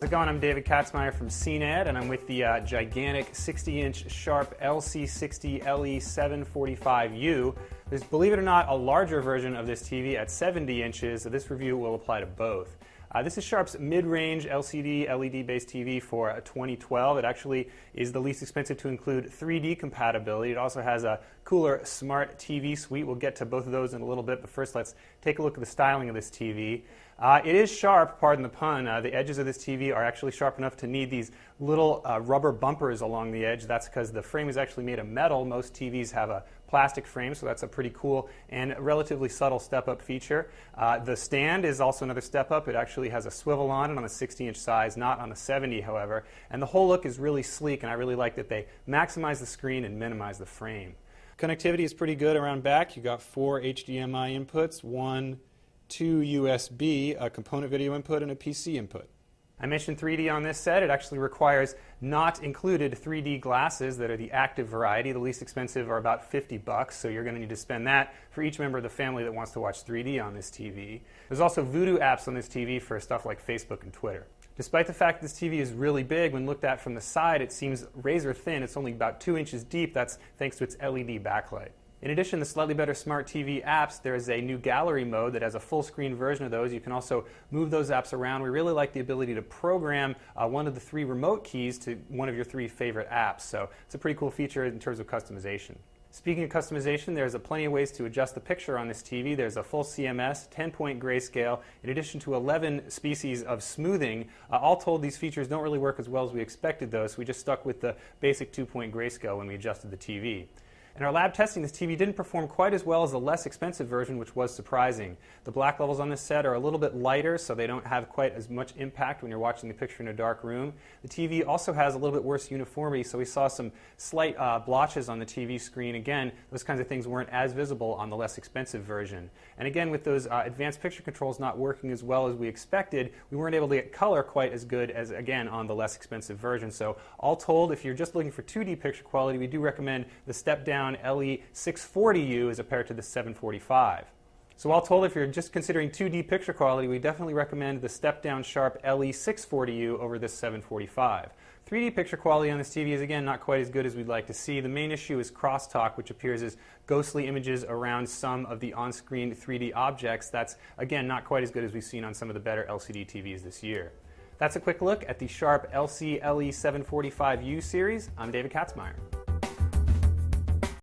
How's it going? I'm David Katzmeyer from CNET, and I'm with the gigantic 60-inch Sharp LC60 LE745U. There's, believe it or not, a larger version of this TV at 70 inches, so this review will apply to both. This is Sharp's mid-range LCD LED-based TV for 2012. It actually is the least expensive to include 3D compatibility. It also has a cooler smart TV suite. We'll get to both of those in a little bit, but first let's take a look at the styling of this TV. It is sharp, pardon the pun. The edges of this TV are actually sharp enough to need these little rubber bumpers along the edge. That's because the frame is actually made of metal. Most TVs have a plastic frame, so that's a pretty cool and relatively subtle step-up feature. The stand is also another step-up. It actually has a swivel on it on the 60-inch size, not on the 70, however. And the whole look is really sleek, and I really like that they maximize the screen and minimize the frame. Connectivity is pretty good around back. You've got 4 HDMI inputs, 2 USB, a component video input, and a PC input. I mentioned 3D on this set. It actually requires not included 3D glasses that are the active variety. The least expensive are about $50, so you're going to need to spend that for each member of the family that wants to watch 3D on this TV. There's also Voodoo apps on this TV for stuff like Facebook and Twitter. Despite the fact that this TV is really big, when looked at from the side, it seems razor thin. It's only about 2 inches deep. That's thanks to its LED backlight. In addition to slightly better smart TV apps, there is a new gallery mode that has a full screen version of those. You can also move those apps around. We really like the ability to program one of the 3 remote keys to one of your 3 favorite apps. So it's a pretty cool feature in terms of customization. Speaking of customization, there's plenty of ways to adjust the picture on this TV. There's a full CMS, 10-point grayscale, in addition to 11 species of smoothing. All told, these features don't really work as well as we expected, though, so we just stuck with the basic 2-point grayscale when we adjusted the TV. In our lab testing, this TV didn't perform quite as well as the less expensive version, which was surprising. The black levels on this set are a little bit lighter, so they don't have quite as much impact when you're watching the picture in a dark room. The TV also has a little bit worse uniformity, so we saw some slight blotches on the TV screen. Again, those kinds of things weren't as visible on the less expensive version. And again, with those advanced picture controls not working as well as we expected, we weren't able to get color quite as good as, again, on the less expensive version. So all told, if you're just looking for 2D picture quality, we do recommend the step-down LE640U as compared to the 745. So all told, if you're just considering 2D picture quality, we definitely recommend the step-down Sharp LE640U over this 745. 3D picture quality on this TV is, again, not quite as good as we'd like to see. The main issue is crosstalk, which appears as ghostly images around some of the on-screen 3D objects. That's, again, not quite as good as we've seen on some of the better LCD TVs this year. That's a quick look at the Sharp LC LE745U series. I'm David Katzmeyer.